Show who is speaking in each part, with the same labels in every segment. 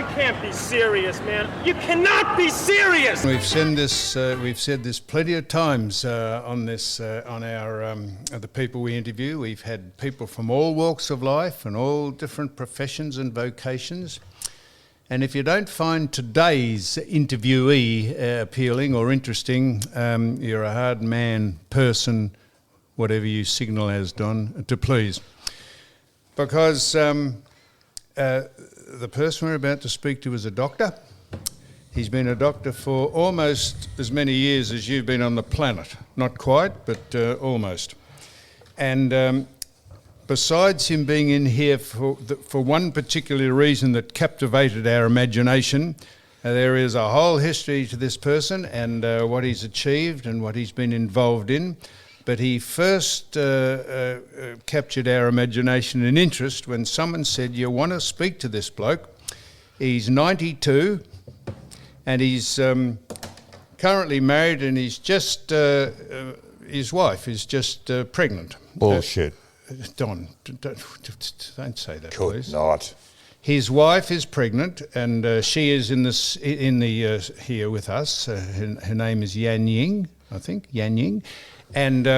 Speaker 1: You can't be serious, man. You cannot be serious.
Speaker 2: We've said this plenty of times on our the people we interview. We've had people from all walks of life and all different professions and vocations. And if you don't find today's interviewee appealing or interesting, you're a hard person, whatever you signal as, Don, to please. Because the person we're about to speak to is a doctor. He's been a doctor for almost as many years as you've been on the planet. Not quite, but almost. And besides him being in here for one particular reason that captivated our imagination, there is a whole history to this person and what he's achieved and what he's been involved in. But he first captured our imagination and interest when someone said, you want to speak to this bloke. He's 92 and he's currently married, and he's just, his wife is just pregnant.
Speaker 3: Bullshit.
Speaker 2: Don, don't say that,
Speaker 3: Could
Speaker 2: please.
Speaker 3: not.
Speaker 2: His wife is pregnant, and she is here with us. Her name is Yan Ying, I think, Yan Ying. And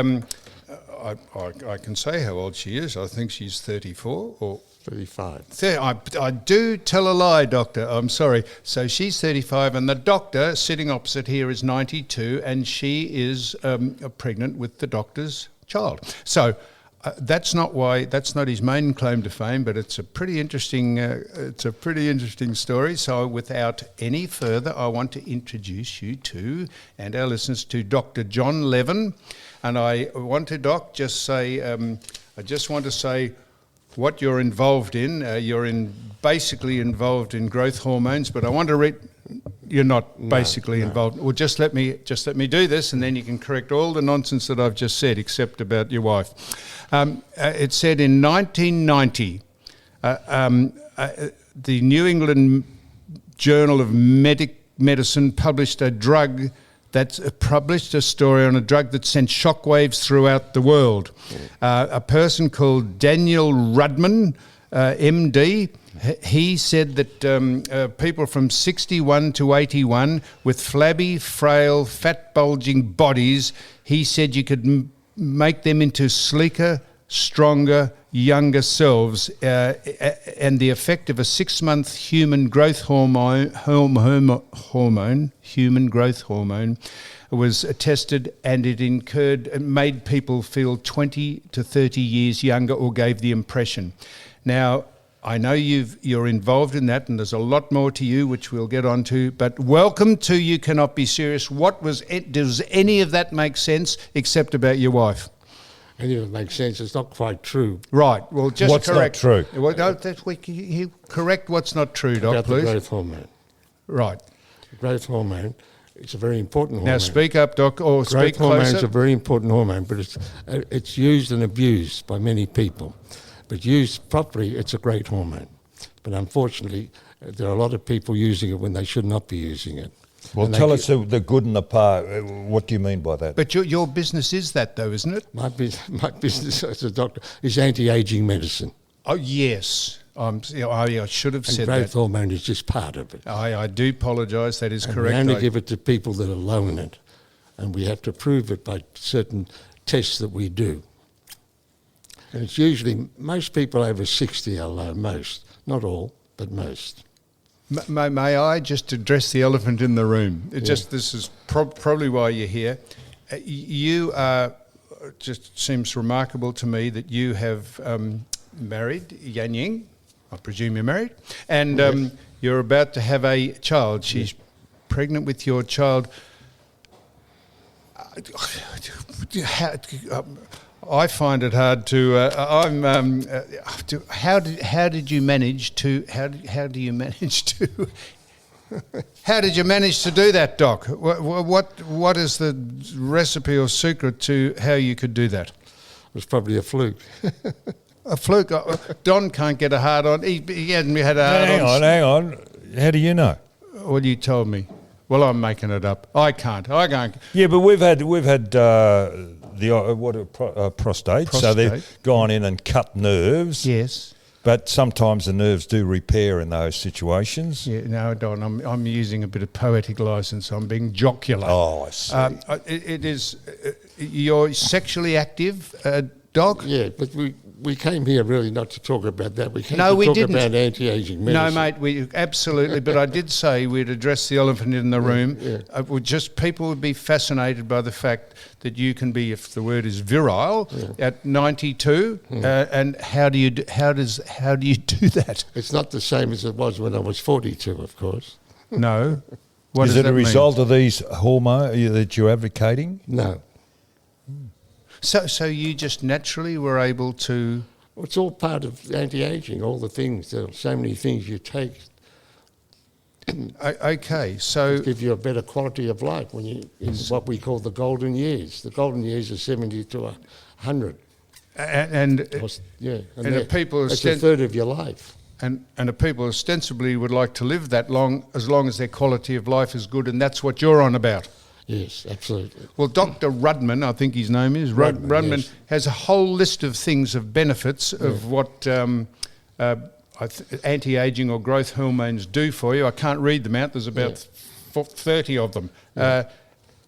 Speaker 2: I can say how old she is. I think she's 34 or
Speaker 3: 35.
Speaker 2: I do tell a lie, Doctor. I'm sorry. So she's 35, and the doctor sitting opposite here is 92, and she is pregnant with the doctor's child. So that's not his main claim to fame, but it's a pretty interesting story. So without any further, I want to introduce you to, and our listeners, to Dr. John Levin. And I want to, Doc, just say what you're involved in. You're basically involved in growth hormones, but I want to read. You're not basically involved. Well, just let me do this, and then you can correct all the nonsense that I've just said, except about your wife. It said in 1990, the New England Journal of Medicine published published a story on a drug that sent shockwaves throughout the world. A person called Daniel Rudman, MD, he said that people from 61 to 81 with flabby, frail, fat, bulging bodies, he said you could make them into sleeker, stronger, younger selves, and the effect of a 6-month human growth hormone, was tested, and it made people feel 20 to 30 years younger, or gave the impression. Now, I know you're involved in that, and there's a lot more to you, which we'll get onto. But welcome to You Cannot Be Serious. Does any of that make sense, except about your wife?
Speaker 4: Any of it makes sense. It's not quite true.
Speaker 2: Right. Well, just
Speaker 3: what's
Speaker 2: correct.
Speaker 3: What's not true?
Speaker 2: Well, correct what's not true, Doc,
Speaker 4: about
Speaker 2: please.
Speaker 4: The growth hormone.
Speaker 2: Right.
Speaker 4: The growth hormone. It's a very important hormone.
Speaker 2: Now speak up, Doc, or speak closer.
Speaker 4: Growth hormone is a very important hormone, but it's used and abused by many people. But used properly, it's a great hormone. But unfortunately, there are a lot of people using it when they should not be using it.
Speaker 3: Well, tell us the good and the bad. What do you mean by that?
Speaker 2: But your business is that, though, isn't it?
Speaker 4: My business as a doctor is anti-aging medicine.
Speaker 2: Oh, yes. I should have said that.
Speaker 4: Growth hormone is just part of it.
Speaker 2: I do apologise. That is correct.
Speaker 4: We only give it to people that are low in it, and we have to prove it by certain tests that we do. And it's usually, most people over 60 are low, most. Not all, but most.
Speaker 2: May I just address the elephant in the room? This is probably why you're here. You are, just seems remarkable to me that you have married Yan Ying. I presume you're married. And you're about to have a child. She's pregnant with your child. I find it hard to. How did you manage to? How do you manage to? How did you manage to do that, Doc? What is the recipe or secret to how you could do that?
Speaker 4: It was probably a fluke.
Speaker 2: A fluke. Don can't get a hard on. He hadn't had a hard on.
Speaker 3: Hang on. How do you know?
Speaker 2: Well, you told me. Well, I'm making it up. I can't.
Speaker 3: Yeah, but we've had prostate. So they've gone in and cut nerves.
Speaker 2: Yes.
Speaker 3: But sometimes the nerves do repair in those situations.
Speaker 2: Yeah, no, Don, I'm using a bit of poetic license. I'm being jocular.
Speaker 3: Oh, I see.
Speaker 2: It is. You're sexually active, Doc?
Speaker 4: Yeah, but we came here really not to talk about that. We came
Speaker 2: No,
Speaker 4: to
Speaker 2: we
Speaker 4: talk
Speaker 2: didn't.
Speaker 4: about anti-aging medicine.
Speaker 2: No, mate, we absolutely. But I did say we'd address the elephant in the room.
Speaker 4: yeah.
Speaker 2: People would be fascinated by the fact that you can be, if the word is virile, at 92. And how do you do that?
Speaker 4: It's not the same as it was when I was 42, of course.
Speaker 2: No. What
Speaker 3: Is
Speaker 2: does
Speaker 3: it a
Speaker 2: that mean?
Speaker 3: result of these hormones that you're advocating?
Speaker 4: No.
Speaker 2: So you just naturally were able to.
Speaker 4: Well, it's all part of anti-aging, all the things. There are so many things you take
Speaker 2: Okay, so
Speaker 4: to give you a better quality of life when you in what we call the golden years. The golden years are 70 to 100.
Speaker 2: and
Speaker 4: Yeah,
Speaker 2: and if people
Speaker 4: that's a third of your life.
Speaker 2: and the people ostensibly would like to live that long as their quality of life is good, and that's what you're on about.
Speaker 4: Yes, absolutely.
Speaker 2: Well, Dr. Rudman, I think his name is, Rudman
Speaker 4: yes.
Speaker 2: has a whole list of things, of benefits of what anti-aging or growth hormones do for you. I can't read them out. There's about 30 of them.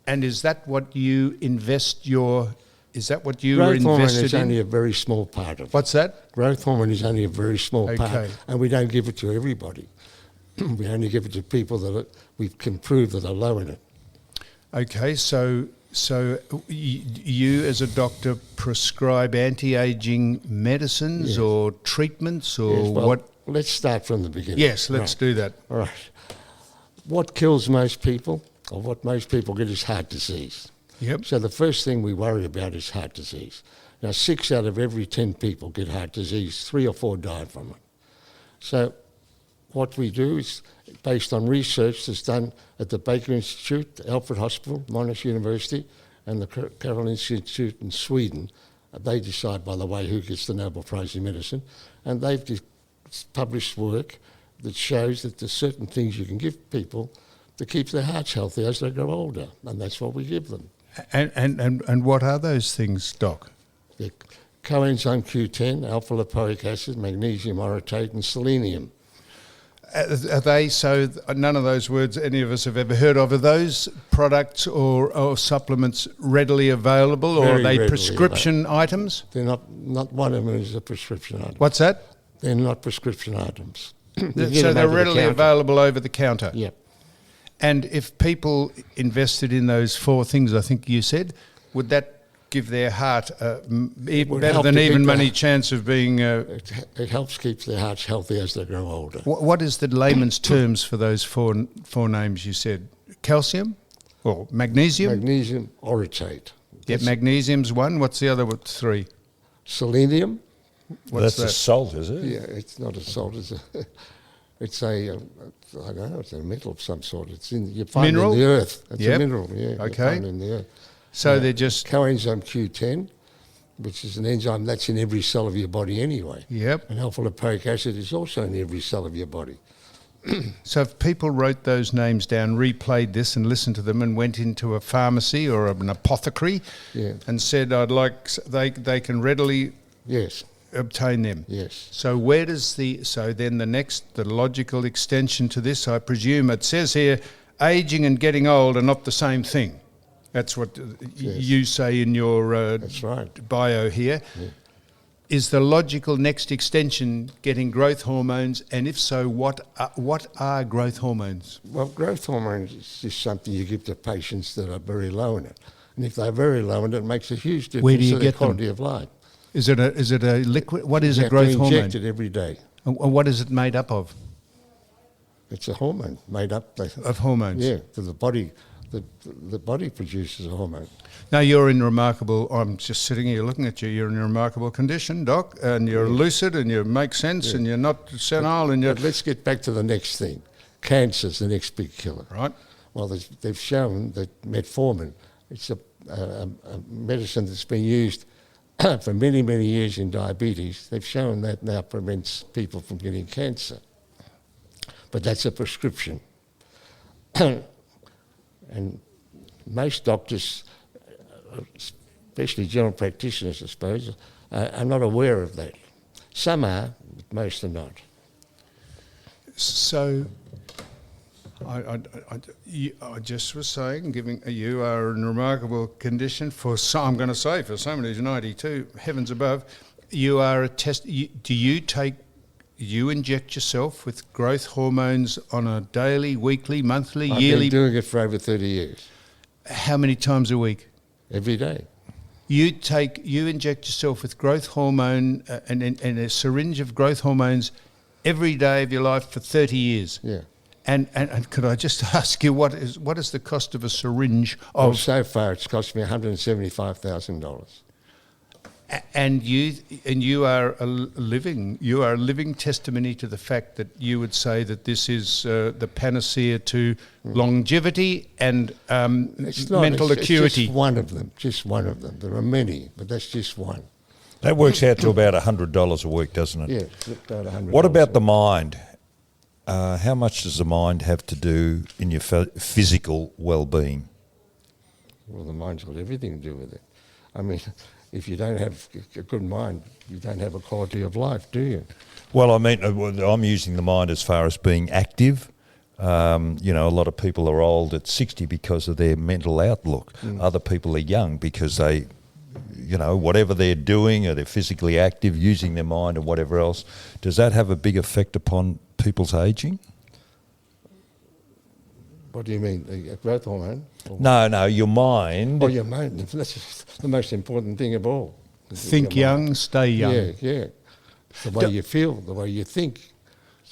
Speaker 2: And is that what you invest is that what you
Speaker 4: Growth hormone
Speaker 2: invested
Speaker 4: is
Speaker 2: in?
Speaker 4: only a very small part of it.
Speaker 2: What's that?
Speaker 4: Growth hormone is only a very small
Speaker 2: Okay.
Speaker 4: part, and we don't give it to everybody. We only give it to people that we can prove that are low in it.
Speaker 2: Okay, so you as a doctor prescribe anti-aging medicines
Speaker 4: Yes.
Speaker 2: or treatments or
Speaker 4: Yes, well,
Speaker 2: what?
Speaker 4: Let's start from the beginning.
Speaker 2: Yes, let's do that.
Speaker 4: All right. What kills most people, or what most people get, is heart disease.
Speaker 2: Yep.
Speaker 4: So the first thing we worry about is heart disease. Now, 6 out of every 10 people get heart disease. 3 or 4 die from it. So what we do is based on research that's done at the Baker Institute, the Alfred Hospital, Monash University, and the Karolinska Institute in Sweden. They decide, by the way, who gets the Nobel Prize in Medicine. And they've published work that shows that there's certain things you can give people to keep their hearts healthy as they grow older. And that's what we give them.
Speaker 2: And what are those things, Doc?
Speaker 4: The coenzyme Q10, alpha-lipoic acid, magnesium orotate, and selenium.
Speaker 2: Are they, so none of those words any of us have ever heard of, are those products or supplements readily available, or
Speaker 4: Very
Speaker 2: are they
Speaker 4: readily
Speaker 2: prescription items?
Speaker 4: They're not one of them is a prescription item.
Speaker 2: What's that?
Speaker 4: They're not prescription items. You
Speaker 2: So
Speaker 4: get them
Speaker 2: they're
Speaker 4: over the
Speaker 2: readily
Speaker 4: counter.
Speaker 2: available over the counter?
Speaker 4: Yep.
Speaker 2: And if people invested in those 4 things, I think you said, would that give their heart a
Speaker 4: would
Speaker 2: better
Speaker 4: help
Speaker 2: than
Speaker 4: to
Speaker 2: even
Speaker 4: keep
Speaker 2: money
Speaker 4: their-
Speaker 2: chance of being...
Speaker 4: It helps keep their hearts healthy as they grow older.
Speaker 2: what is the layman's terms for those four names you said? Calcium? Or magnesium?
Speaker 4: Magnesium orotate.
Speaker 2: Yeah, magnesium's one. What's the other 3?
Speaker 4: Selenium.
Speaker 2: What's
Speaker 3: That's a
Speaker 2: that?
Speaker 3: salt, is it?
Speaker 4: Yeah, it's not a salt. It's a I don't know. It's a metal of some sort. You find
Speaker 2: Mineral?
Speaker 4: it in the earth. It's
Speaker 2: Yep.
Speaker 4: a mineral. Yeah. You
Speaker 2: Okay.
Speaker 4: find it in the earth.
Speaker 2: So they're just...
Speaker 4: Coenzyme Q10, which is an enzyme that's in every cell of your body anyway.
Speaker 2: Yep.
Speaker 4: And alpha-lipoic acid is also in every cell of your body.
Speaker 2: So if people wrote those names down, replayed this and listened to them and went into a pharmacy or an apothecary and said, I'd like... They can readily
Speaker 4: Yes.
Speaker 2: obtain them.
Speaker 4: Yes.
Speaker 2: So where does the logical extension to this, I presume, it says here, aging and getting old are not the same thing. That's what you say in your
Speaker 4: That's right.
Speaker 2: bio here.
Speaker 4: Yeah.
Speaker 2: Is the logical next extension getting growth hormones? And if so, what are growth hormones?
Speaker 4: Well, growth hormone is just something you give to patients that are very low in it. And if they're very low in it, it makes a huge difference
Speaker 2: Where do you
Speaker 4: to their
Speaker 2: get them?
Speaker 4: quality of life.
Speaker 2: Is it a liquid? What is
Speaker 4: You
Speaker 2: a
Speaker 4: have
Speaker 2: growth
Speaker 4: to
Speaker 2: hormone?
Speaker 4: inject it every day.
Speaker 2: And what is it made up of?
Speaker 4: It's a hormone made up.
Speaker 2: Of hormones?
Speaker 4: Yeah, for the body. The body produces a hormone.
Speaker 2: Now, you're in remarkable... I'm just sitting here looking at you. You're in a remarkable condition, Doc, and you're lucid and you make sense and you're not senile and you're...
Speaker 4: But let's get back to the next thing. Cancer's the next big killer.
Speaker 2: Right.
Speaker 4: Well, they've shown that metformin, it's a medicine that's been used for many, many years in diabetes. They've shown that now prevents people from getting cancer. But that's a prescription. And most doctors, especially general practitioners, I suppose, are not aware of that. Some are, but most are not.
Speaker 2: So, I just was saying, you are in remarkable condition for I'm going to say, for somebody who's 92, heavens above. You are a test. You inject yourself with growth hormones on a daily, weekly, monthly, yearly.
Speaker 4: I've been doing it for over 30 years.
Speaker 2: How many times a week?
Speaker 4: Every day.
Speaker 2: You inject yourself with growth hormone and a syringe of growth hormones every day of your life for 30 years.
Speaker 4: Yeah.
Speaker 2: And could I just ask you, what is the cost of a syringe
Speaker 4: Well,
Speaker 2: of?
Speaker 4: so far it's cost me $175,000.
Speaker 2: And you are a living testimony to the fact that you would say that this is the panacea to longevity and mental acuity.
Speaker 4: It's just one of them. There are many, but that's just one.
Speaker 3: That works out to about $100 a week, doesn't it?
Speaker 4: Yeah, about $100.
Speaker 3: What about the mind? How much does the mind have to do in your physical well-being?
Speaker 4: Well, the mind's got everything to do with it. I mean, if you don't have a good mind, you don't have a quality of life, do you?
Speaker 3: Well, I mean, I'm using the mind as far as being active. A lot of people are old at 60 because of their mental outlook. Other people are young because they, whatever they're doing, or they're physically active, using their mind and whatever else. Does that have a big effect upon people's ageing?
Speaker 4: What do you mean, a growth hormone?
Speaker 3: No, your mind.
Speaker 4: Oh, your mind. That's the most important thing of all.
Speaker 2: Think young, stay young.
Speaker 4: Yeah. The way you feel, the way you think,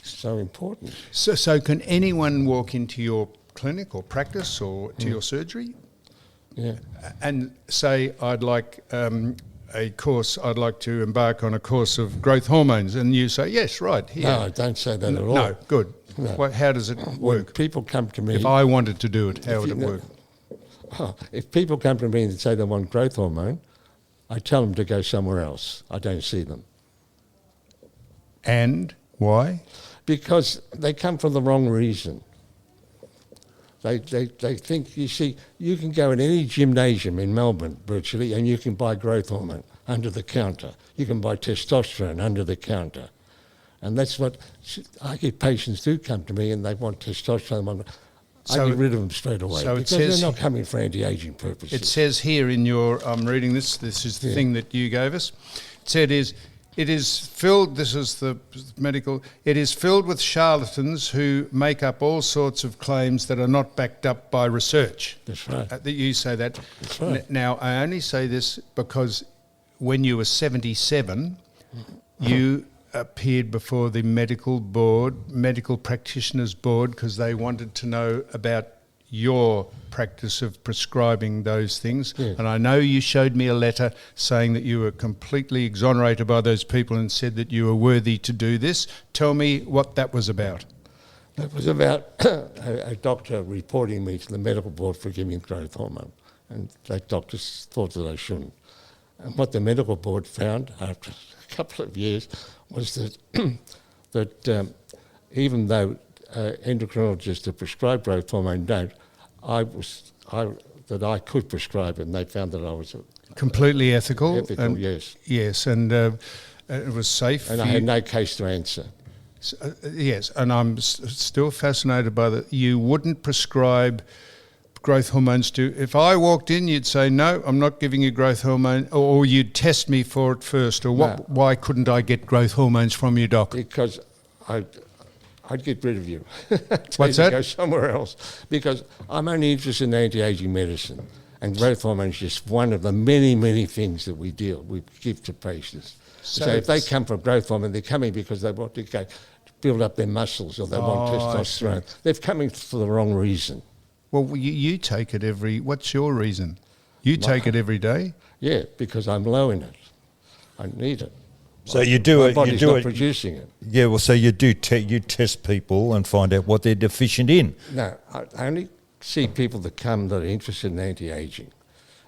Speaker 4: is so important.
Speaker 2: So can anyone walk into your clinic or practice or to your surgery?
Speaker 4: Yeah.
Speaker 2: And say, I'd like a course, I'd like to embark on a course of growth hormones, and you say, yes, right, here.
Speaker 4: No, don't say that at all.
Speaker 2: No, good.
Speaker 4: No.
Speaker 2: How does it
Speaker 4: When
Speaker 2: work?
Speaker 4: people come to me...
Speaker 2: If I wanted to do it, how would it work?
Speaker 4: If people come to me and say they want growth hormone, I tell them to go somewhere else. I don't see them.
Speaker 2: And why?
Speaker 4: Because they come for the wrong reason. They think, you see, you can go in any gymnasium in Melbourne virtually and you can buy growth hormone under the counter. You can buy testosterone under the counter. And that's what I get. Patients do come to me and they want testosterone. I get rid of them straight away because they're not coming for anti-aging purposes.
Speaker 2: It says here in your, I'm reading this is the thing that you gave us. It said it is filled, this is the medical, it is filled with charlatans who make up all sorts of claims that are not backed up by research.
Speaker 4: That's right.
Speaker 2: That you say that.
Speaker 4: That's right.
Speaker 2: Now, I only say this because when you were 77, you appeared before the medical practitioners board, because they wanted to know about your practice of prescribing those things.
Speaker 4: Yeah.
Speaker 2: And I know you showed me a letter saying that you were completely exonerated by those people and said that you were worthy to do this. Tell me what that was about.
Speaker 4: That was about a doctor reporting me to the medical board for giving growth hormone. And that doctor thought that I shouldn't. And what the medical board found after a couple of years was that even though endocrinologists that prescribe growth hormone don't, I could prescribe it, and they found that I was
Speaker 2: completely ethical.
Speaker 4: Ethical, yes.
Speaker 2: Yes, and it was safe.
Speaker 4: And I had no case to answer.
Speaker 2: Yes, and I'm still fascinated by that. You wouldn't prescribe growth hormones to... If I walked in, you'd say, no, I'm not giving you growth hormone, or you'd test me for it first, or what? No. Why couldn't I get growth hormones from you, Doc?
Speaker 4: Because I'd get rid of you.
Speaker 2: What's that?
Speaker 4: Go somewhere else. Because I'm only interested in anti-aging medicine, and growth hormone is just one of the many, many things that we give to patients. So if they come for growth hormone, they're coming because they want to build up their muscles, or they want testosterone. They're coming for the wrong reason.
Speaker 2: Well, you take it what's your reason? You take it every day?
Speaker 4: Yeah, because I'm low in it. I need it.
Speaker 3: So you do it.
Speaker 4: My body's
Speaker 3: you do
Speaker 4: not
Speaker 3: it.
Speaker 4: producing it.
Speaker 3: Yeah, well, so you do. You test people and find out what they're deficient in.
Speaker 4: No, I only see people that come that are interested in anti-aging.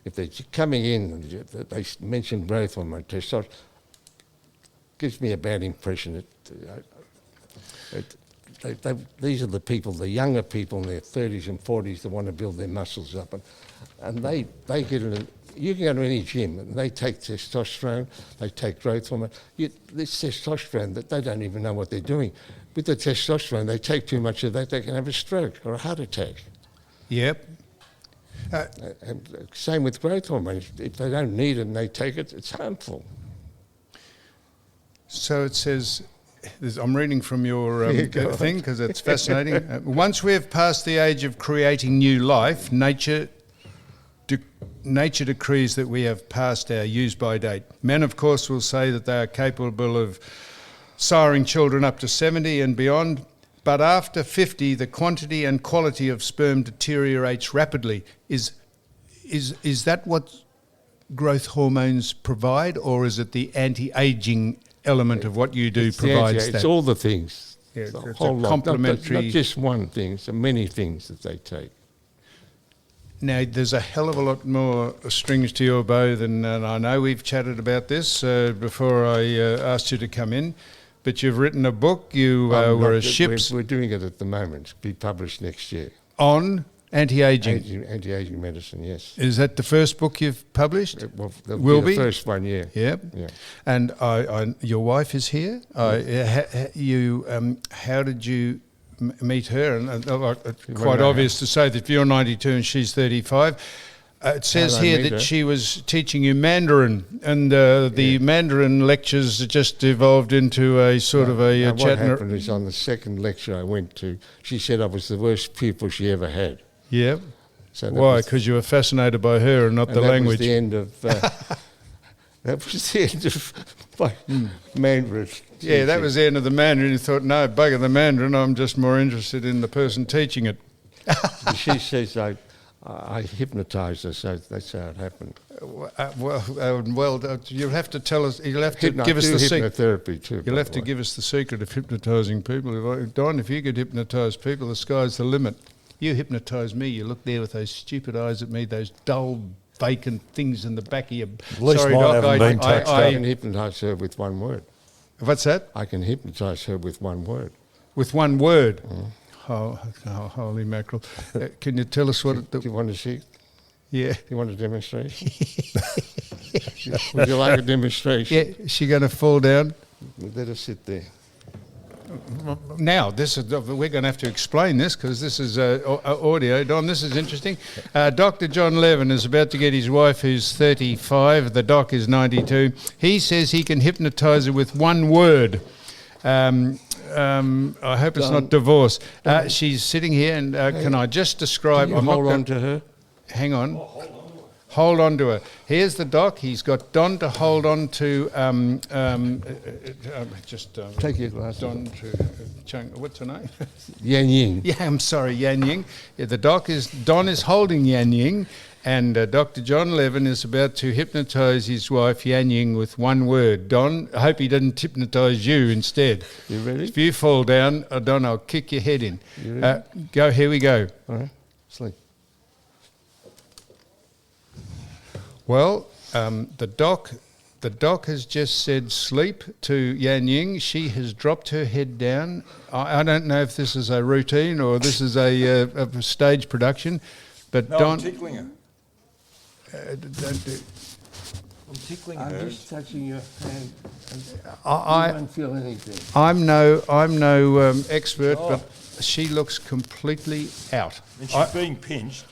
Speaker 4: If they're coming in and they mention growth hormone, testosterone, gives me a bad impression. These are the people, the younger people in their 30s and 40s that want to build their muscles up, and they get you can go to any gym and they take testosterone, they take growth hormone. This testosterone, that they don't even know what they're doing. With the testosterone, they take too much of that, they can have a stroke or a heart attack.
Speaker 2: Yep.
Speaker 4: And same with growth hormone. If they don't need it and they take it, it's harmful.
Speaker 2: So it says, I'm reading from your thing because it's fascinating. Once we have passed the age of creating new life, nature decrees that we have passed our use-by date. Men, of course, will say that they are capable of siring children up to 70 and beyond, but after 50, the quantity and quality of sperm deteriorates rapidly. Is that what growth hormones provide, or is it the anti-aging element of what you do provides that?
Speaker 4: It's all the things.
Speaker 2: Yeah,
Speaker 4: it's a
Speaker 2: it's
Speaker 4: whole
Speaker 2: a
Speaker 4: lot.
Speaker 2: complementary.
Speaker 4: Not just one thing, it's many things that they take.
Speaker 2: Now, there's a hell of a lot more strings to your bow than I know. We've chatted about this before I asked you to come in, but you've written a book. You were a ship's...
Speaker 4: We're doing it at the moment. To be published next year.
Speaker 2: On anti-aging?
Speaker 4: Anti-aging medicine, yes.
Speaker 2: Is that the first book you've published?
Speaker 4: It will
Speaker 2: be
Speaker 4: the first one, yeah.
Speaker 2: Yep.
Speaker 4: Yeah.
Speaker 2: And your wife is here. How did you meet her? And quite obvious to say that if you're 92 and she's 35. It says here that she was teaching you Mandarin, and the Mandarin lectures just evolved into a sort of a chat.
Speaker 4: What happened is on the second lecture I went to, she said I was the worst pupil she ever had.
Speaker 2: Yeah.
Speaker 4: So
Speaker 2: why? Because you were fascinated by her and not the language.
Speaker 4: Was the end of, that was the end of my Mandarin.
Speaker 2: Yeah, that was the end of the Mandarin. You thought, no, bugger the Mandarin, I'm just more interested in the person teaching it.
Speaker 4: She says I hypnotised her, so that's how it happened.
Speaker 2: You'll have to tell us. You'll have to give us the secret.
Speaker 4: Hypnotherapy too.
Speaker 2: You'll have to give us the secret of hypnotising people. Don, if you could hypnotise people, the sky's the limit. You hypnotise me. You look there with those stupid eyes at me, those dull, vacant things in the back of your.
Speaker 3: At least
Speaker 2: Sorry,
Speaker 3: mine
Speaker 2: Doc,
Speaker 3: haven't been touched
Speaker 4: I
Speaker 3: up.
Speaker 4: can hypnotise her with one word.
Speaker 2: What's that?
Speaker 4: I can hypnotise her with one word.
Speaker 2: With one word. Oh, holy mackerel! Can you tell us what?
Speaker 4: Do you want to see?
Speaker 2: Yeah.
Speaker 4: Do you want a demonstration? Would you like a demonstration?
Speaker 2: Yeah. Is she going to fall down?
Speaker 4: Let her sit there.
Speaker 2: Now, we're going to have to explain this because this is audio. Don, this is interesting. Dr. John Levin is about to get his wife, who's 35. The doc is 92. He says he can hypnotise her with one word. I hope it's not divorce. She's sitting here, and can I just describe...
Speaker 4: Can you hold on to her?
Speaker 2: Hang on. Hold on to her. Here's the doc. He's got Don to hold on to...
Speaker 4: Take your glasses.
Speaker 2: Don to... what's her name?
Speaker 4: Yan Ying.
Speaker 2: Yeah, I'm sorry, Yan Ying. Yeah, Don is holding Yan Ying, and Dr. John Levin is about to hypnotise his wife, Yan Ying, with one word. Don, I hope he didn't hypnotise you instead.
Speaker 4: You ready?
Speaker 2: If you fall down, Don, I'll kick your head in.
Speaker 4: You ready?
Speaker 2: Go, here we go.
Speaker 4: All right, sleep.
Speaker 2: Well, the doc has just said sleep to Yan Ying. She has dropped her head down. I don't know if this is a routine or this is a stage production, but
Speaker 3: No,
Speaker 2: Don...
Speaker 3: I'm tickling her.
Speaker 2: Don't do...
Speaker 3: I'm tickling
Speaker 4: I'm
Speaker 3: her.
Speaker 4: just touching your hand.
Speaker 2: I
Speaker 4: don't feel anything.
Speaker 2: I'm no expert, but she looks completely out.
Speaker 3: And she's being pinched.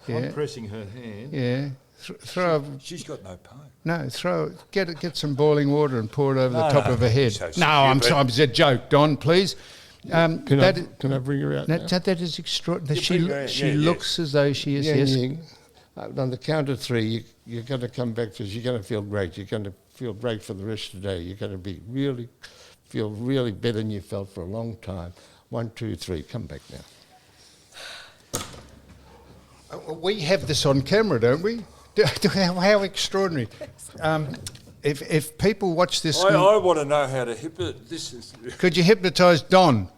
Speaker 2: Yeah.
Speaker 3: I'm pressing her hand.
Speaker 2: Yeah. Throw.
Speaker 3: She's got no pain.
Speaker 2: No, get some boiling water and pour it over the top
Speaker 3: No,
Speaker 2: of her head.
Speaker 3: so
Speaker 2: No, I'm
Speaker 3: stupid.
Speaker 2: sorry, it's a joke, Don. Please.
Speaker 4: Can I bring her out now?
Speaker 2: That is extraordinary.
Speaker 3: You bring her out,
Speaker 2: She
Speaker 3: yeah,
Speaker 2: looks as though she is.
Speaker 4: Yan
Speaker 2: Yes.
Speaker 4: Ying, on the count of three, you're going to come back because you're going to feel great. You're going to feel great for the rest of the day. You're going to feel really better than you felt for a long time. 1, 2, 3. Come back now.
Speaker 2: We have this on camera, don't we? How extraordinary. If people watch this...
Speaker 3: I want to know how to hypnotise.
Speaker 2: Could you hypnotise Don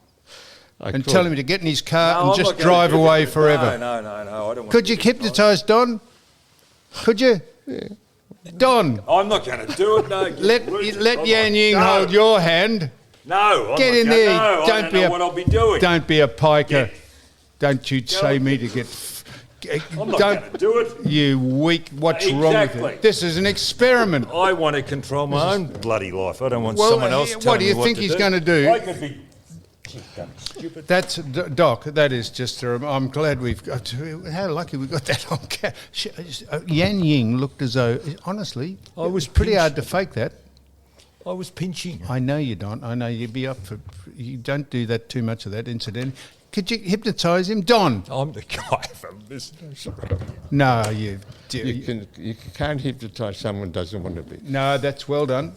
Speaker 2: and tell him to get in his car and just drive away forever?
Speaker 3: No, I don't want
Speaker 2: Could you hypnotise Don? Could you?
Speaker 4: Yeah.
Speaker 2: Don,
Speaker 3: I'm not going to do it, no.
Speaker 2: let Yan Ying hold your hand.
Speaker 3: No,
Speaker 2: Get in there.
Speaker 3: No, I don't know what I'll be doing.
Speaker 2: Don't be a piker. Don't you say me to get
Speaker 3: I'm not going to do it.
Speaker 2: You weak. What's wrong with
Speaker 3: Exactly.
Speaker 2: you? This is an experiment.
Speaker 3: I want to control my own bloody life. I don't want someone else telling me
Speaker 2: what do you think he's going to do?
Speaker 3: I could be stupid.
Speaker 2: That's Doc. That is just. I'm glad we've got. How lucky we got that on camera. Yan Ying looked as though, honestly,
Speaker 3: I was
Speaker 2: pretty
Speaker 3: pinched.
Speaker 2: hard to fake that.
Speaker 3: I was pinching.
Speaker 2: I know you don't. I know you'd be up for. You don't do that too much of that, incidentally. Could you hypnotise him, Don?
Speaker 3: I'm the guy from this.
Speaker 2: No, you
Speaker 4: can't hypnotise someone who doesn't want to be.
Speaker 2: No, that's well done.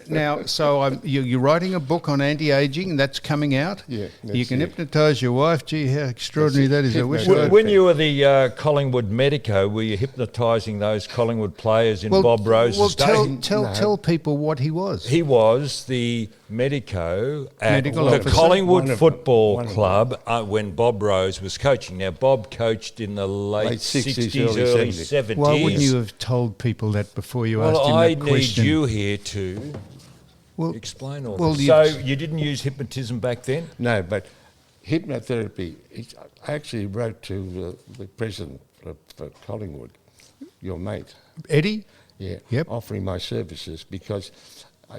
Speaker 2: Now, so you're writing a book on anti-ageing, and that's coming out.
Speaker 4: Yeah,
Speaker 2: you can hypnotise your wife. Gee, how extraordinary that is! I wish
Speaker 3: When you were the Collingwood medico, were you hypnotising those Collingwood players in Bob Rose's day?
Speaker 2: Tell people what he was.
Speaker 3: He was the medico at
Speaker 2: Medical
Speaker 3: the
Speaker 2: officer.
Speaker 3: Collingwood Football Club when Bob Rose was coaching. Now, Bob coached in the late
Speaker 4: 60s,
Speaker 3: early
Speaker 4: early
Speaker 3: 70s.
Speaker 2: Why wouldn't you have told people that before you asked him
Speaker 3: Well, I
Speaker 2: that
Speaker 3: need
Speaker 2: question?
Speaker 3: you here to explain all this.
Speaker 2: you-
Speaker 3: So you didn't use hypnotism back then?
Speaker 4: No, but hypnotherapy, I actually wrote to the president for Collingwood, your mate,
Speaker 2: Eddie?
Speaker 4: yeah,
Speaker 2: Yep.
Speaker 4: offering my services because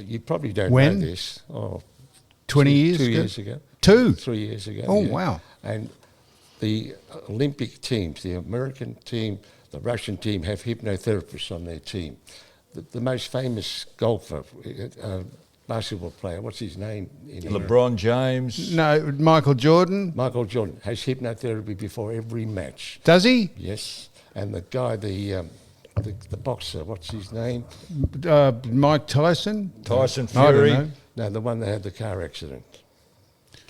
Speaker 4: you probably don't
Speaker 2: When?
Speaker 4: know this.
Speaker 2: 20 years
Speaker 4: two
Speaker 2: ago?
Speaker 4: years ago. 3 years ago.
Speaker 2: Oh,
Speaker 4: yeah.
Speaker 2: wow.
Speaker 4: And the Olympic teams, the American team, the Russian team, have hypnotherapists on their team. The most famous golfer, basketball player, what's his name?
Speaker 3: LeBron James.
Speaker 2: No, Michael Jordan.
Speaker 4: Michael Jordan has hypnotherapy before every match.
Speaker 2: Does he?
Speaker 4: Yes. And the guy, the boxer, what's his name?
Speaker 2: Mike Tyson?
Speaker 3: Tyson
Speaker 2: I
Speaker 3: Fury.
Speaker 2: don't know.
Speaker 4: No, the one that had the car accident.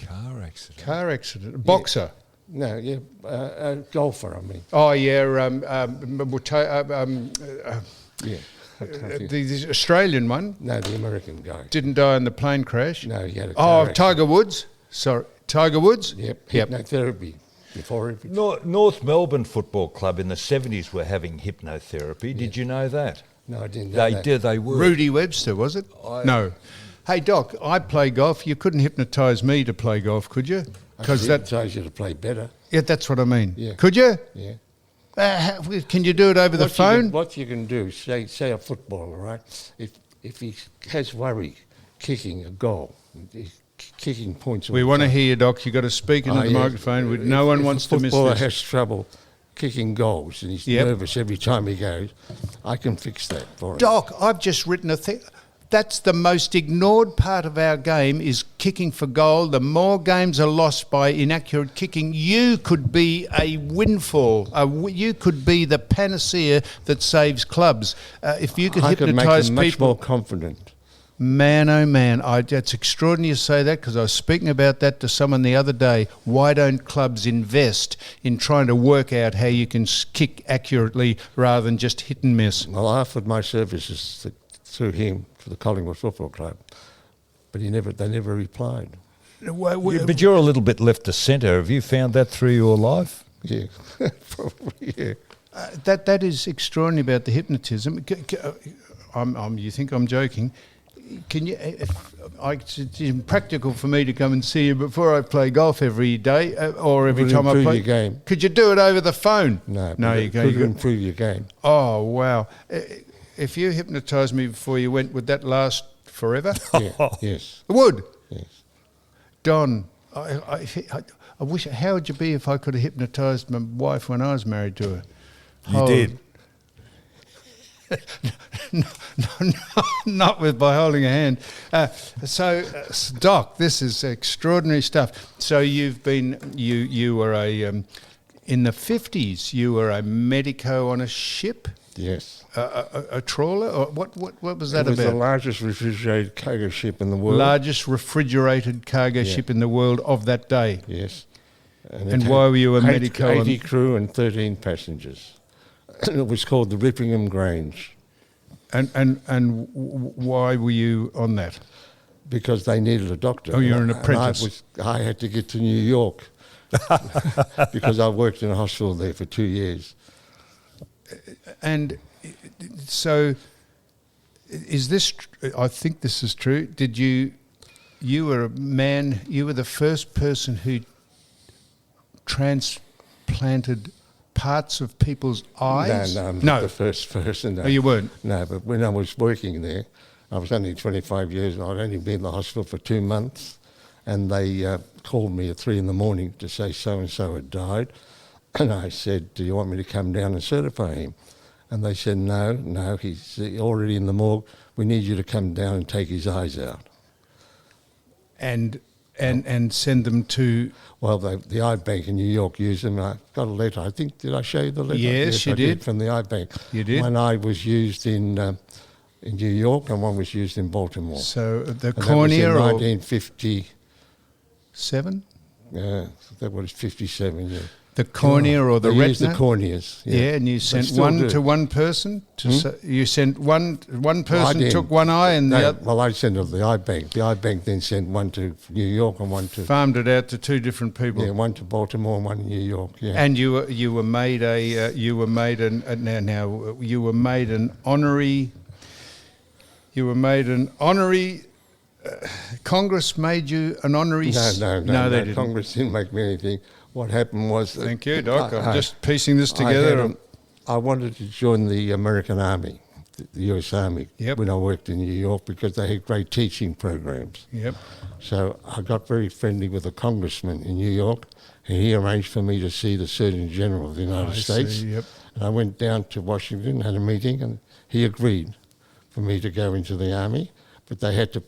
Speaker 3: Car accident.
Speaker 2: Car accident. Boxer.
Speaker 4: No, yeah, golfer, I mean.
Speaker 2: Oh, yeah.
Speaker 4: Yeah. I can't think.
Speaker 2: The Australian one
Speaker 4: No, the American guy.
Speaker 2: didn't die in the plane crash.
Speaker 4: No, he had a car accident.
Speaker 2: Tiger Woods. Sorry, Tiger Woods.
Speaker 4: Yep, hypnotherapy before every.
Speaker 3: North Melbourne Football Club in the 70s were having hypnotherapy. Did you know that?
Speaker 4: No, I didn't know
Speaker 3: They
Speaker 4: that.
Speaker 3: did, they were.
Speaker 2: Rudy Webster, was it? No. Hey, Doc, I play golf. You couldn't hypnotise me to play golf, could you?
Speaker 4: I could hypnotise you to play better.
Speaker 2: Yeah, that's what I mean.
Speaker 4: Yeah.
Speaker 2: Could you?
Speaker 4: Yeah.
Speaker 2: Can you do it over the phone?
Speaker 4: What you can do, say a footballer, right? If he has worry kicking a goal, kicking points.
Speaker 2: We want to hear you, Doc. You've got to speak into the microphone. No one wants to miss
Speaker 4: If a footballer
Speaker 2: this.
Speaker 4: has trouble kicking goals and he's nervous every time he goes, I can fix that for him.
Speaker 2: Doc, I've just written a thing. That's the most ignored part of our game is kicking for goal. The more games are lost by inaccurate kicking, you could be a windfall. You could be the panacea that saves clubs. If you could
Speaker 4: I could make
Speaker 2: hypnotise
Speaker 4: them much
Speaker 2: people.
Speaker 4: more confident.
Speaker 2: Man, oh man, it's extraordinary you say that because I was speaking about that to someone the other day. Why don't clubs invest in trying to work out how you can kick accurately rather than just hit and miss?
Speaker 4: Well, I offered my services through him to the Collingwood Football Club, but they never replied.
Speaker 3: But you're a little bit left of centre. Have you found that through your life?
Speaker 4: Yeah, probably, yeah.
Speaker 2: That is extraordinary about the hypnotism. You think I'm joking? Can you? It's impractical for me to come and see you before I play golf every day or every time I play.
Speaker 4: Improve your game.
Speaker 2: Could you do it over the phone?
Speaker 4: No,
Speaker 2: you
Speaker 4: could
Speaker 2: can't.
Speaker 4: improve your game.
Speaker 2: Oh wow! If you hypnotised me before you went, would that last forever?
Speaker 4: Yeah, yes.
Speaker 2: It would.
Speaker 4: Yes.
Speaker 2: Don, I wish. How would you be if I could have hypnotised my wife when I was married to her?
Speaker 3: You did.
Speaker 2: No, not by holding a hand. Doc, this is extraordinary stuff. So you were in the 50s. You were a medico on a ship.
Speaker 4: Yes.
Speaker 2: A trawler, or what was that
Speaker 4: It was
Speaker 2: about?
Speaker 4: the largest refrigerated cargo ship in the world.
Speaker 2: Largest refrigerated cargo ship in the world of that day.
Speaker 4: Yes.
Speaker 2: And why were you a medico?
Speaker 4: 80 crew and 13 passengers. It was called the Rippingham Grange.
Speaker 2: And why were you on that?
Speaker 4: Because they needed a doctor.
Speaker 2: Oh, you're an
Speaker 4: And
Speaker 2: apprentice.
Speaker 4: I had to get to New York because I worked in a hospital there for 2 years.
Speaker 2: And so, is this? I think this is true. Did you were a man. You were the first person who transplanted parts of people's eyes?
Speaker 4: No, I'm not the first person. No.
Speaker 2: Oh, you weren't?
Speaker 4: No, but when I was working there, I was only 25 years old. I'd only been in the hospital for 2 months, and they called me at 3 a.m. to say so-and-so had died. And I said, do you want me to come down and certify him? And they said, no, he's already in the morgue. We need you to come down and take his eyes out.
Speaker 2: And send them to...
Speaker 4: Well, the eye bank in New York used them. I got a letter. I think, did I show you the letter?
Speaker 2: Yes, you did.
Speaker 4: From the eye bank.
Speaker 2: You did.
Speaker 4: One eye was used in New York and one was used in Baltimore.
Speaker 2: So the
Speaker 4: And
Speaker 2: cornea
Speaker 4: that was
Speaker 2: or...
Speaker 4: in 1957?
Speaker 2: 7?
Speaker 4: Yeah, that was 57, yeah.
Speaker 2: The cornea or the
Speaker 4: they
Speaker 2: retina?
Speaker 4: used the corneas.
Speaker 2: Yeah, and you sent one to one person? You sent one person took one eye and the other...
Speaker 4: Well, I sent it to the eye bank. The eye bank then sent one to New York and one to...
Speaker 2: Farmed it out to 2 different people.
Speaker 4: Yeah, one to Baltimore and one in New York, yeah.
Speaker 2: And you were made an honorary... Congress made you an honorary...
Speaker 4: No,
Speaker 2: they didn't.
Speaker 4: Congress didn't make me anything. What happened was...
Speaker 2: Thank you, Doc. I'm just piecing this together.
Speaker 4: I wanted to join the American Army, the US Army, when I worked in New York because they had great teaching programs.
Speaker 2: Yep.
Speaker 4: So I got very friendly with a congressman in New York, and he arranged for me to see the Surgeon General of the United States.
Speaker 2: See, yep.
Speaker 4: And I went down to Washington, had a meeting, and he agreed for me to go into the Army, but the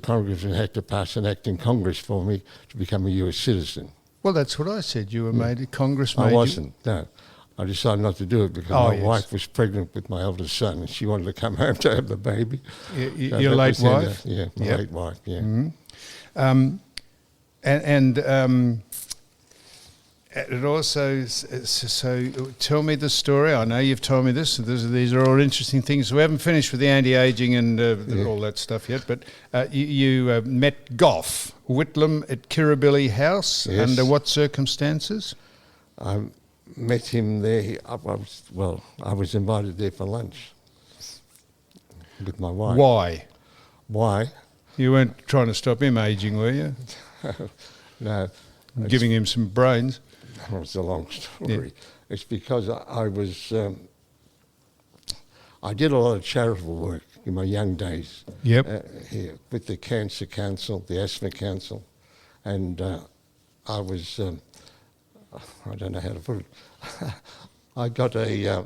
Speaker 4: congressman had to pass an act in Congress for me to become a US citizen.
Speaker 2: Well, that's what I said. You were made... Congress made
Speaker 4: I wasn't, no. I decided not to do it because my
Speaker 2: yes.
Speaker 4: wife was pregnant with my eldest son and she wanted to come home to have the baby.
Speaker 2: Your late wife?
Speaker 4: My late wife, yeah.
Speaker 2: Mm-hmm. It also... So tell me the story. I know you've told me this. These are all interesting things. We haven't finished with the anti-aging and all that stuff yet, but you met Gough Whitlam at Kirribilli House.
Speaker 4: Yes.
Speaker 2: Under what circumstances?
Speaker 4: I met him there. I was invited there for lunch with my wife.
Speaker 2: Why?
Speaker 4: Why?
Speaker 2: You weren't trying to stop him aging, were you?
Speaker 4: No.
Speaker 2: Giving him some brains?
Speaker 4: Well, it's a long story.
Speaker 2: Yeah.
Speaker 4: It's because I did a lot of charitable work in my young days.
Speaker 2: Yep.
Speaker 4: Here with the Cancer Council, the Asthma Council, and I was, I don't know how to put it, I got a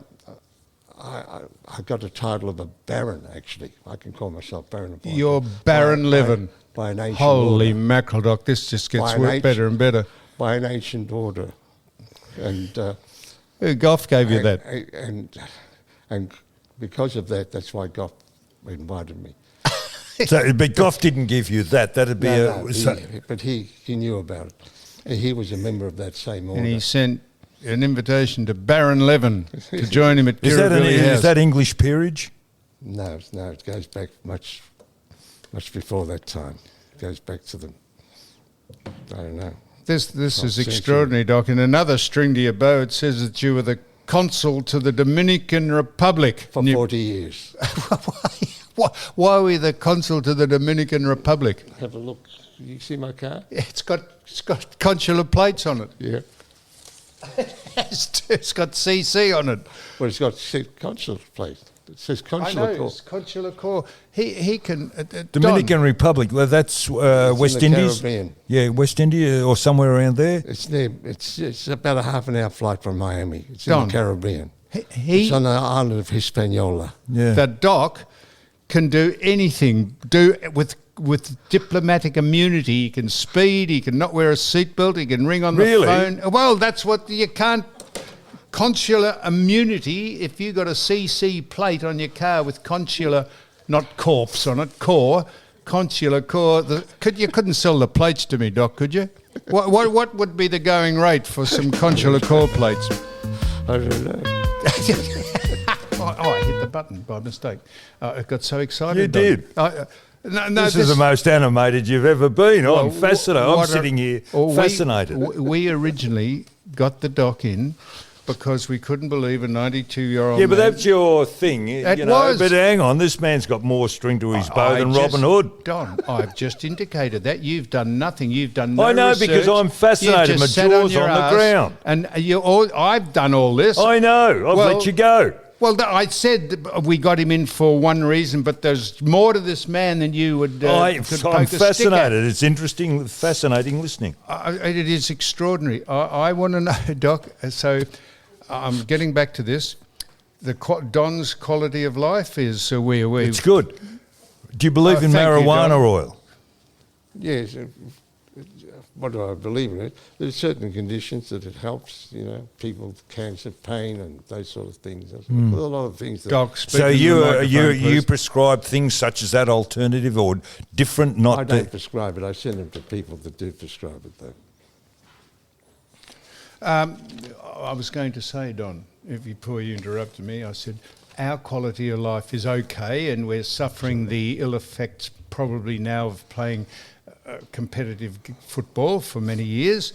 Speaker 4: title of a baron, actually. I can call myself Baron.
Speaker 2: You're Baron Levin.
Speaker 4: By an ancient
Speaker 2: Holy
Speaker 4: order.
Speaker 2: mackerel, Doc, this just gets better and better.
Speaker 4: By an ancient order. And
Speaker 2: Gough gave you that.
Speaker 4: And because of that, that's why Gough invited me.
Speaker 3: But Gough didn't give you that. That'd be
Speaker 4: but he knew about it. He was a member of that same order.
Speaker 2: And he sent an invitation to Baron Levin to join him at Kirribilli House.
Speaker 3: Is that English peerage?
Speaker 4: No, it goes back much before that time. It goes back to the, I don't know.
Speaker 2: This is extraordinary, Doc. In another string to your bow, it says that you were the consul to the Dominican Republic.
Speaker 4: For 40 years.
Speaker 2: Why were you the consul to the Dominican Republic?
Speaker 4: Have a look. You see my car?
Speaker 2: Yeah, it's got consular plates on it.
Speaker 4: Yeah.
Speaker 2: It's got CC on it.
Speaker 4: Well, it's got consular plates. It says consular corps.
Speaker 2: It's consular corps. He can...
Speaker 3: Dominican Republic, well, that's West
Speaker 4: in the
Speaker 3: Indies?
Speaker 4: Caribbean.
Speaker 3: Yeah, West India or somewhere around there?
Speaker 4: It's near. It's about a half-an-hour flight from Miami. It's in the Caribbean.
Speaker 2: It's
Speaker 4: on the island of Hispaniola.
Speaker 3: Yeah.
Speaker 2: The Doc can do anything. With diplomatic immunity, he can speed, he can not wear a seatbelt, he can ring on the phone. Well, that's what you can't... Consular immunity, if you got a CC plate on your car with consular, not corpse on it, corps, consular corps, you couldn't sell the plates to me, Doc, could you? What would be the going rate for some consular corps plates?
Speaker 4: I don't know.
Speaker 2: I hit the button by mistake. I got so excited.
Speaker 3: You did.
Speaker 2: This
Speaker 3: is the most animated you've ever been. I'm fascinated. I'm sitting here fascinated.
Speaker 2: We originally got the Doc in because we couldn't believe a 92-year-old
Speaker 3: Yeah, but
Speaker 2: man.
Speaker 3: that's your thing.
Speaker 2: It
Speaker 3: you know,
Speaker 2: was.
Speaker 3: But hang on, this man's got more string to his bow than Robin Hood.
Speaker 2: Don, I've just indicated that. You've done nothing. You've done no
Speaker 3: I know,
Speaker 2: research.
Speaker 3: because I'm fascinated.
Speaker 2: You've
Speaker 3: My
Speaker 2: just sat
Speaker 3: jaw's
Speaker 2: your
Speaker 3: on the
Speaker 2: arse,
Speaker 3: ground.
Speaker 2: And I've done all this.
Speaker 3: I know. I've let you go.
Speaker 2: Well, I said we got him in for one reason, but there's more to this man than you would.
Speaker 3: I'm
Speaker 2: could poke a stick at.
Speaker 3: fascinated. It's interesting, fascinating listening.
Speaker 2: It is extraordinary. I want to know, Doc. So I'm getting back to this. Don's quality of life is
Speaker 3: It's good. Do you believe in
Speaker 2: thank you,
Speaker 3: marijuana
Speaker 2: Don.
Speaker 3: oil?
Speaker 4: Yes. What do I believe in it? There's certain conditions that it helps, people with cancer, pain, and those sort of things. There's a lot of things.
Speaker 2: Doc,
Speaker 3: So you prescribe things such as that alternative or different?
Speaker 4: I don't prescribe it. I send them to people that do prescribe it, though.
Speaker 2: I was going to say, Don, before you interrupted me, I said our quality of life is okay, and we're suffering the ill effects probably now of playing competitive football for many years.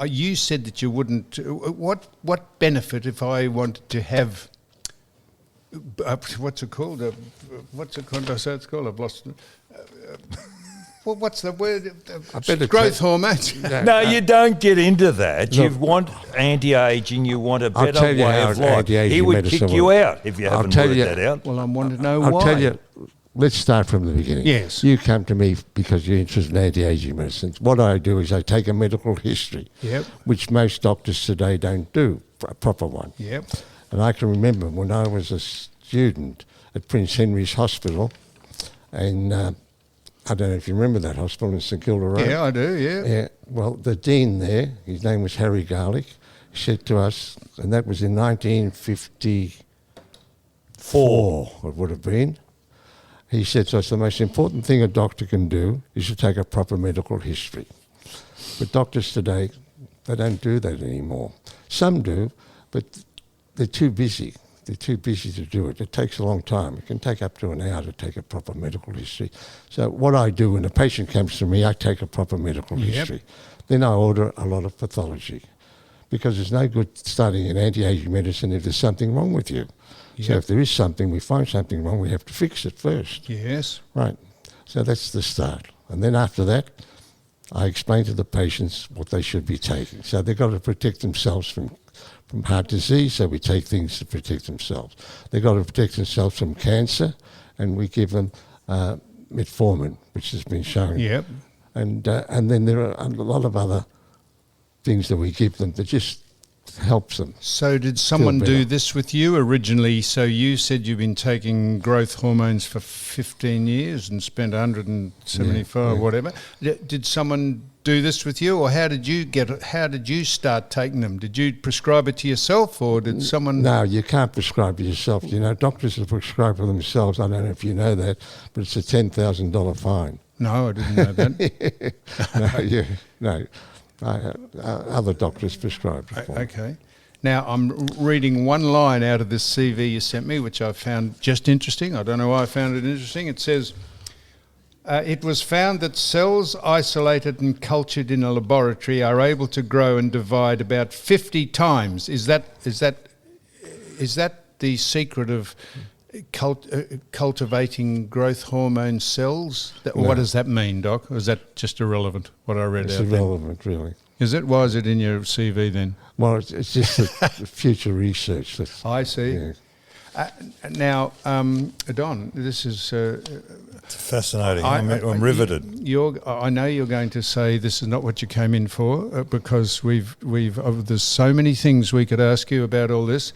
Speaker 2: You said that you wouldn't. What benefit if I wanted to have? What's it called? What's it called? So it's called. I've lost. Well, what's the word? Growth hormones.
Speaker 3: No, you don't get into that. You want anti-aging. You want a better way of life. He would kick you out if you haven't worked that out.
Speaker 2: Well, I want to know why.
Speaker 4: I'll tell you. Let's start from the beginning.
Speaker 2: Yes.
Speaker 4: You come to me because you're interested in anti-aging medicines. What I do is I take a medical history, which most doctors today don't do, a proper one.
Speaker 2: Yep.
Speaker 4: And I can remember when I was a student at Prince Henry's Hospital, and I don't know if you remember that hospital in St Kilda Road.
Speaker 2: Yeah, I do,
Speaker 4: Yeah. Well, the dean there, his name was Harry Garlick, said to us, and that was in 1954, it would have been. He said to us, the most important thing a doctor can do is to take a proper medical history. But doctors today, they don't do that anymore. Some do, but they're too busy. They're too busy to do it. It takes a long time. It can take up to an hour to take a proper medical history. So what I do when a patient comes to me, I take a proper medical history. Then I order a lot of pathology, because it's no good starting an anti-aging medicine if there's something wrong with you. So if there is something, we find something wrong, we have to fix it first.
Speaker 2: Yes.
Speaker 4: Right. So that's the start. And then after that, I explain to the patients what they should be taking. So they've got to protect themselves from heart disease, so we take things to protect themselves. They've got to protect themselves from cancer, and we give them metformin, which has been shown.
Speaker 2: Yep.
Speaker 4: And then there are a lot of other things that we give them that just helps them.
Speaker 2: So did someone do this with you originally? So you said you've been taking growth hormones for 15 years and spent 175 whatever. Did someone do this with you, or how did you start taking them? Did you prescribe it to yourself, or did someone?
Speaker 4: No, you can't prescribe it yourself. Doctors will prescribe for themselves. I don't know if you know that, but it's a $10,000 fine.
Speaker 2: No, I didn't know that.
Speaker 4: No. Other doctors prescribed it for me.
Speaker 2: Okay. Now, I'm reading one line out of this CV you sent me, which I found just interesting. I don't know why I found it interesting. It says, it was found that cells isolated and cultured in a laboratory are able to grow and divide about 50 times. Is that the secret of cultivating growth hormone cells? What does that mean, Doc? Or is that just irrelevant, what I read
Speaker 4: It's
Speaker 2: out there?
Speaker 4: irrelevant, really.
Speaker 2: Is it? Why is it in your CV then?
Speaker 4: Well, it's just the future research.
Speaker 2: I see.
Speaker 4: Yeah.
Speaker 2: Now, Don, this is...
Speaker 3: It's fascinating. I'm riveted.
Speaker 2: I know you're going to say this is not what you came in for, because there's so many things we could ask you about all this.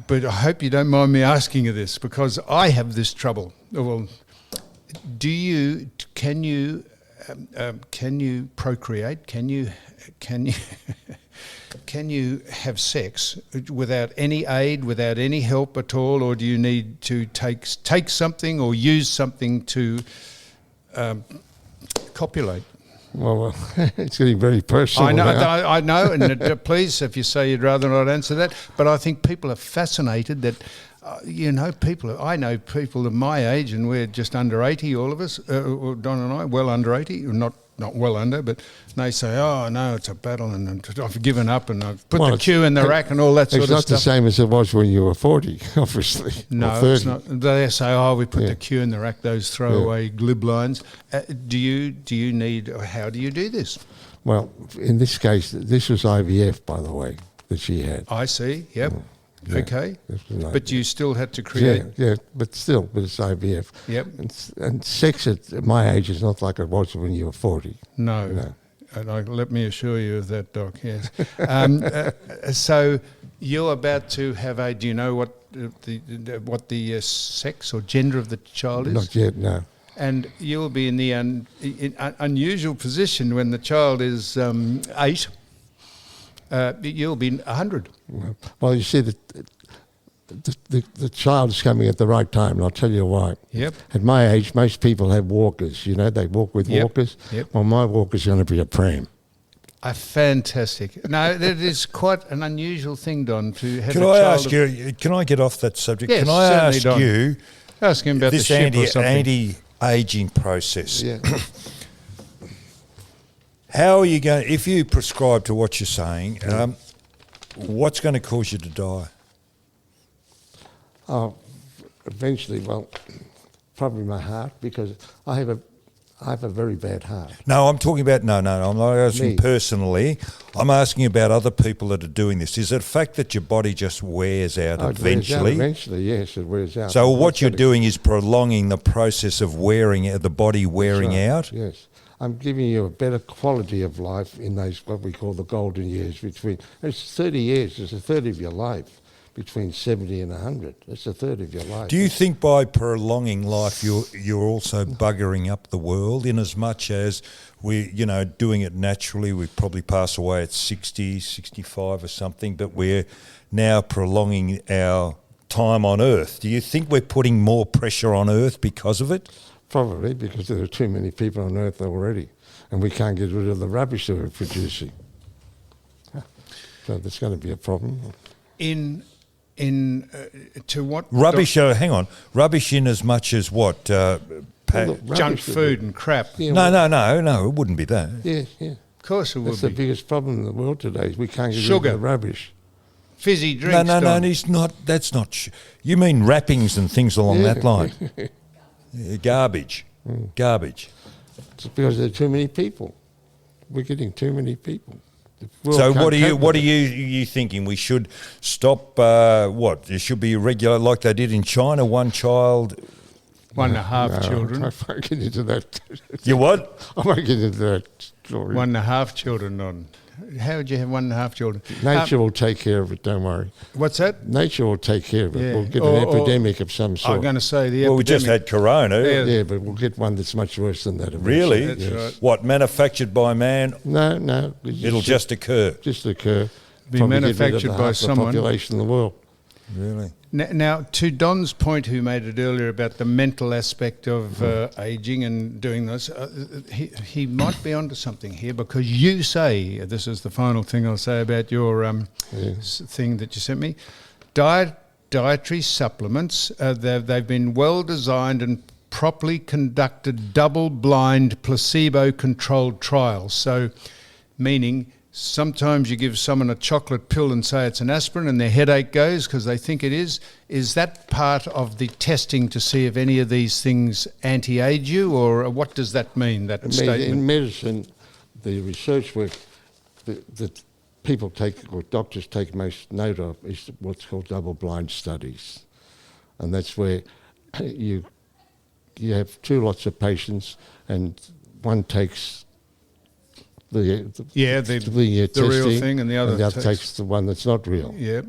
Speaker 2: But I hope you don't mind me asking you this, because I have this trouble. Well, can you procreate? Can you have sex without any aid, without any help at all, or do you need to take something or use something to copulate?
Speaker 4: Well, it's getting very personal.
Speaker 2: I know, and please, if you say you'd rather not answer that, but I think people are fascinated that you know, I know people of my age, and we're just under 80, all of us, Don and I, well under 80, not well under, but they say, oh, no, it's a battle, and I've given up, and I've put the cue in the rack and all that sort of stuff.
Speaker 4: It's not the same as it was when you were 40, obviously.
Speaker 2: No, it's not. They say, oh, we put the cue in the rack, those throwaway glib lines. Do you need, how do you do this?
Speaker 4: Well, in this case, this was IVF, by the way, that she had.
Speaker 2: I see, yep.
Speaker 4: Yeah,
Speaker 2: okay. But you still had to create...
Speaker 4: Yeah, but it's IVF.
Speaker 2: Yep.
Speaker 4: And sex at my age is not like it was when you were 40.
Speaker 2: No. And let me assure you of that, Doc, yes. So you're about to have do you know what the sex or gender of the child is?
Speaker 4: Not yet, no.
Speaker 2: And you'll be in the unusual position when the child is 8, you'll be 100.
Speaker 4: Well, you see, the child is coming at the right time, and I'll tell you why.
Speaker 2: Yep.
Speaker 4: At my age, most people have walkers. You know, they walk with walkers.
Speaker 2: Yep.
Speaker 4: Well, my walker's going to be a pram.
Speaker 2: Fantastic. No, that is quite an unusual thing, Don, to have
Speaker 3: Can I ask you, can I get off that subject?
Speaker 2: Yes,
Speaker 3: can I ask
Speaker 2: Don.
Speaker 3: you...
Speaker 2: Ask him about
Speaker 3: this
Speaker 2: the ship or something.
Speaker 3: anti-aging process.
Speaker 4: Yeah.
Speaker 3: How are you going... If you prescribe to what you're saying, what's going to cause you to die?
Speaker 4: Oh, eventually, well, probably my heart, because I have a very bad heart.
Speaker 3: No, I'm talking about... No, I'm not asking
Speaker 4: Me.
Speaker 3: personally. I'm asking about other people that are doing this. Is it a fact that your body just wears out eventually?
Speaker 4: Eventually, yes, it wears out.
Speaker 3: So what you're doing is prolonging the process of the body wearing out?
Speaker 4: Yes. I'm giving you a better quality of life in those, what we call the golden years between... It's 30 years, it's a third of your life. Between 70 and 100. It's a third of your life.
Speaker 3: Do you think by prolonging life you're also buggering up the world, in as much as doing it naturally, we probably pass away at 60, 65 or something, but we're now prolonging our time on Earth. Do you think we're putting more pressure on Earth because of it?
Speaker 4: Probably, because there are too many people on Earth already, and we can't get rid of the rubbish that we're producing. So there's going to be a problem.
Speaker 2: To what
Speaker 3: rubbish? Hang on, rubbish in as much as what?
Speaker 2: Junk food and crap.
Speaker 4: Yeah,
Speaker 3: no, it wouldn't be that.
Speaker 4: Yeah.
Speaker 2: Of course it would
Speaker 4: That's
Speaker 2: be.
Speaker 4: the biggest problem in the world today. Is we can't get
Speaker 2: Sugar.
Speaker 4: rid of the rubbish.
Speaker 2: Fizzy drinks.
Speaker 3: No, it's not. That's not. You mean wrappings and things along that line? Garbage. Garbage.
Speaker 4: It's because there are too many people. We're getting too many people.
Speaker 3: So what are you thinking? We should stop, There should be regular, like they did in China, one child...
Speaker 2: 1.5 children.
Speaker 4: I won't get into that.
Speaker 3: You what?
Speaker 4: I won't get into that story.
Speaker 2: 1.5 children on. How would you have 1.5 children?
Speaker 4: Nature will take care of it, don't worry.
Speaker 2: What's that?
Speaker 4: Nature will take care of it.
Speaker 2: Yeah.
Speaker 4: We'll get an epidemic of some sort.
Speaker 2: I'm going to say the epidemic.
Speaker 3: Well, we just had Corona.
Speaker 2: Yeah.
Speaker 4: But we'll get one that's much worse than that.
Speaker 3: Really?
Speaker 2: That's right.
Speaker 3: What, manufactured by man?
Speaker 4: No.
Speaker 3: It'll just occur.
Speaker 4: Just occur.
Speaker 2: Be
Speaker 4: Probably
Speaker 2: manufactured
Speaker 4: get rid of
Speaker 2: by
Speaker 4: half
Speaker 2: someone.
Speaker 4: the population in the world.
Speaker 3: Really?
Speaker 2: Now, to Don's point, who made it earlier about the mental aspect of ageing and doing this, he might be onto something here, because you say, this is the final thing I'll say about your thing that you sent me, dietary supplements, they've been well designed and properly conducted double-blind placebo-controlled trials. So, meaning... Sometimes you give someone a chocolate pill and say it's an aspirin and their headache goes because they think it is. Is that part of the testing to see if any of these things anti-age you, or what does that mean, that statement?
Speaker 4: In medicine, the research work that people take, or doctors take most note of, is what's called double-blind studies. And that's where you have 2 lots of patients and one takes... the
Speaker 2: real thing, and the other
Speaker 4: takes the one that's not real.
Speaker 2: Yeah.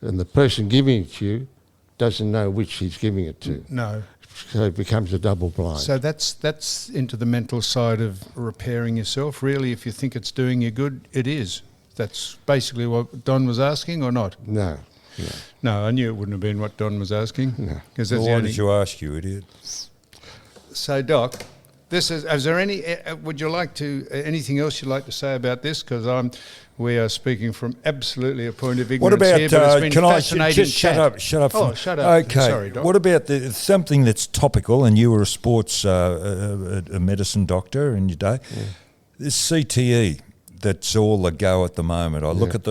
Speaker 4: And the person giving it to you doesn't know which he's giving it to.
Speaker 2: No.
Speaker 4: So it becomes a double blind.
Speaker 2: So that's into the mental side of repairing yourself. Really, if you think it's doing you good, it is. That's basically what Don was asking, or not?
Speaker 4: No.
Speaker 2: No, I knew it wouldn't have been what Don was asking.
Speaker 4: No.
Speaker 2: Because
Speaker 3: Well, why did you ask, you idiot?
Speaker 2: So, Doc, This is there any? Would you like to anything else you'd like to say about this? Because we are speaking from absolutely a point of ignorance
Speaker 3: What about?
Speaker 2: here, but it's been
Speaker 3: Can I
Speaker 2: fascinating
Speaker 3: just shut up? Shut up.
Speaker 2: Oh, shut up.
Speaker 3: Okay.
Speaker 2: Sorry, Doc.
Speaker 3: What about something that's topical? And you were a sports a medicine doctor in your day.
Speaker 4: Yeah.
Speaker 3: This CTE. That's all the go at the moment. I look at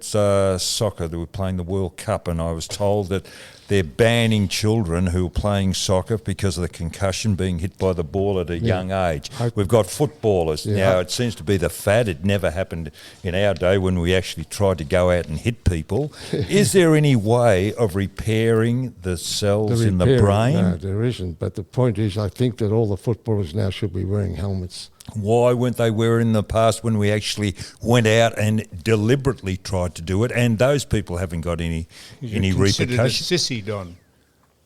Speaker 3: soccer. They were playing the World Cup, and I was told that they're banning children who are playing soccer because of the concussion, being hit by the ball at a young age. We've got footballers now. It seems to be the fad. It never happened in our day when we actually tried to go out and hit people. Is there any way of repairing the cells in the brain?
Speaker 4: No, there isn't. But the point is, I think that all the footballers now should be wearing helmets.
Speaker 3: Why weren't they wearing in the past when we actually went out and deliberately tried to do it? And those people haven't got any repercussions.
Speaker 2: A sissy, Don.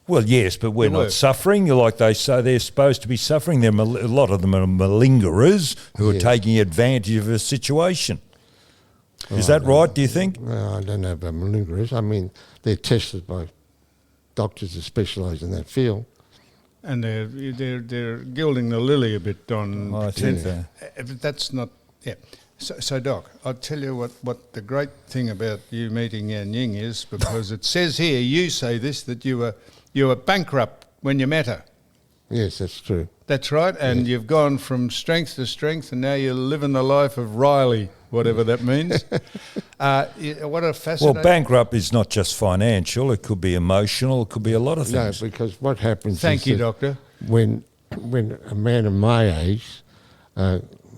Speaker 3: Well, yes, but we're not suffering like they say they're supposed to be suffering. A lot of them are malingerers who are taking advantage of a situation. Is that right, do you think?
Speaker 4: Well, I don't know about malingerers. I mean, they're tested by doctors that specialise in that field.
Speaker 2: And they're gilding the lily a bit, Don.
Speaker 3: I think so.
Speaker 2: But that's not, So, Doc, I'll tell you what the great thing about you meeting Yan Ying is, because it says here, you say this, that you were bankrupt when you met her.
Speaker 4: Yes, that's true.
Speaker 2: That's right, and you've gone from strength to strength, and now you're living the life of Riley, whatever that means. What a fascinating...
Speaker 3: Well, bankrupt is not just financial, it could be emotional, it could be a lot of things.
Speaker 4: No, because what happens
Speaker 2: Thank
Speaker 4: is
Speaker 2: you,
Speaker 4: that
Speaker 2: Doctor.
Speaker 4: when a man of my age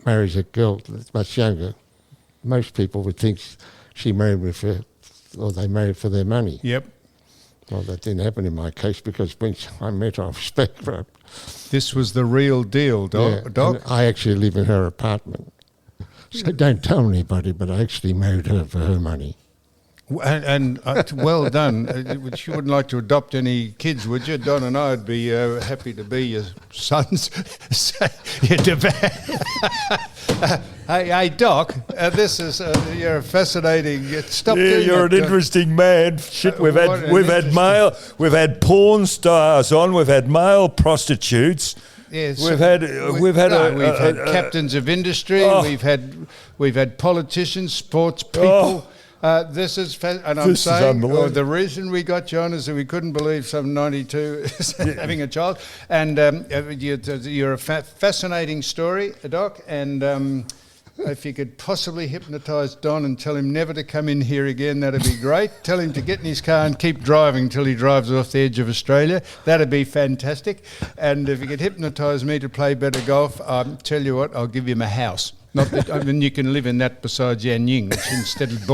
Speaker 4: marries a girl that's much younger, most people would think she married me or they married for their money.
Speaker 2: Yep.
Speaker 4: Well, that didn't happen in my case, because when I met her, I was bankrupt.
Speaker 2: This was the real deal, Doc.
Speaker 4: And I actually live in her apartment. So don't tell anybody, but I actually married her for her money.
Speaker 2: And well done. You wouldn't like to adopt any kids, would you? Don and I would be happy to be your sons. Hey, Doc, this is you're a fascinating. Stop doing
Speaker 3: You're
Speaker 2: that,
Speaker 3: an interesting man. Shit, we've had porn stars on. We've had male prostitutes.
Speaker 2: Yes,
Speaker 3: we've had
Speaker 2: captains of industry. We've had politicians, sports people. This is, and I'm saying the reason we got you on is that we couldn't believe some 92 is having a child. And you're a fascinating story, Doc. And if you could possibly hypnotise Don and tell him never to come in here again, that'd be great. Tell him to get in his car and keep driving till he drives off the edge of Australia. That'd be fantastic. And if you could hypnotise me to play better golf, tell you what, I'll give him a house. Not that, I mean, you can live in that besides Yan Ying, which instead of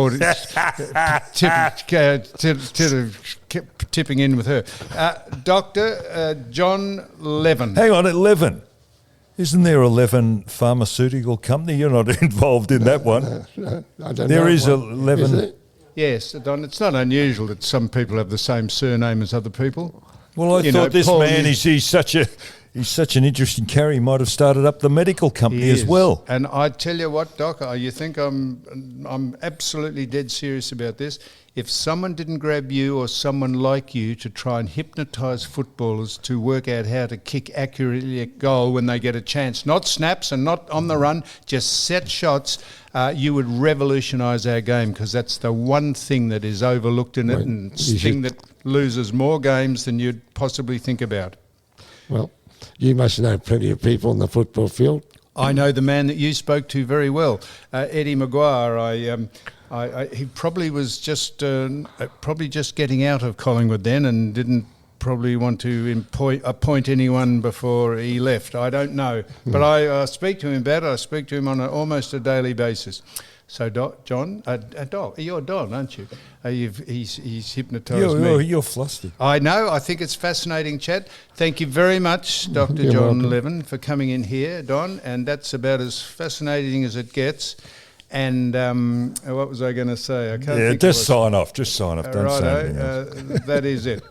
Speaker 2: tipping in with her. Dr. John Levin.
Speaker 3: Hang on, at Levin. Isn't there a Levin pharmaceutical company? You're not involved in that one.
Speaker 4: No, I don't
Speaker 3: there
Speaker 4: know
Speaker 3: is
Speaker 4: one.
Speaker 3: a Levin.
Speaker 2: Yes, Don, it's not unusual that some people have the same surname as other people.
Speaker 3: Well, I thought this
Speaker 2: Paul,
Speaker 3: man, he's such an interesting character. He might have started up the medical company as well.
Speaker 2: And I tell you what, Doc, you think I'm absolutely dead serious about this. If someone didn't grab you or someone like you to try and hypnotise footballers to work out how to kick accurately at goal when they get a chance, not snaps and not on the run, just set shots, you would revolutionise our game, because that's the one thing that is overlooked in it, and the thing that loses more games than you'd possibly think about.
Speaker 4: Well, you must know plenty of people in the football field.
Speaker 2: I know the man that you spoke to very well, Eddie Maguire. He probably was just getting out of Collingwood then, and didn't probably want to appoint anyone before he left. I don't know, but I speak to him about it. I speak to him on almost a daily basis. So, John, you're Don, aren't you? He's hypnotised me.
Speaker 3: You're flustered.
Speaker 2: I know. I think it's fascinating chat. Thank you very much, Dr. John Levin, for coming in here, Don. And that's about as fascinating as it gets. And what was I going to say? I can't think
Speaker 3: just sign off. Just sign off. Don't say anything else.
Speaker 2: That is it.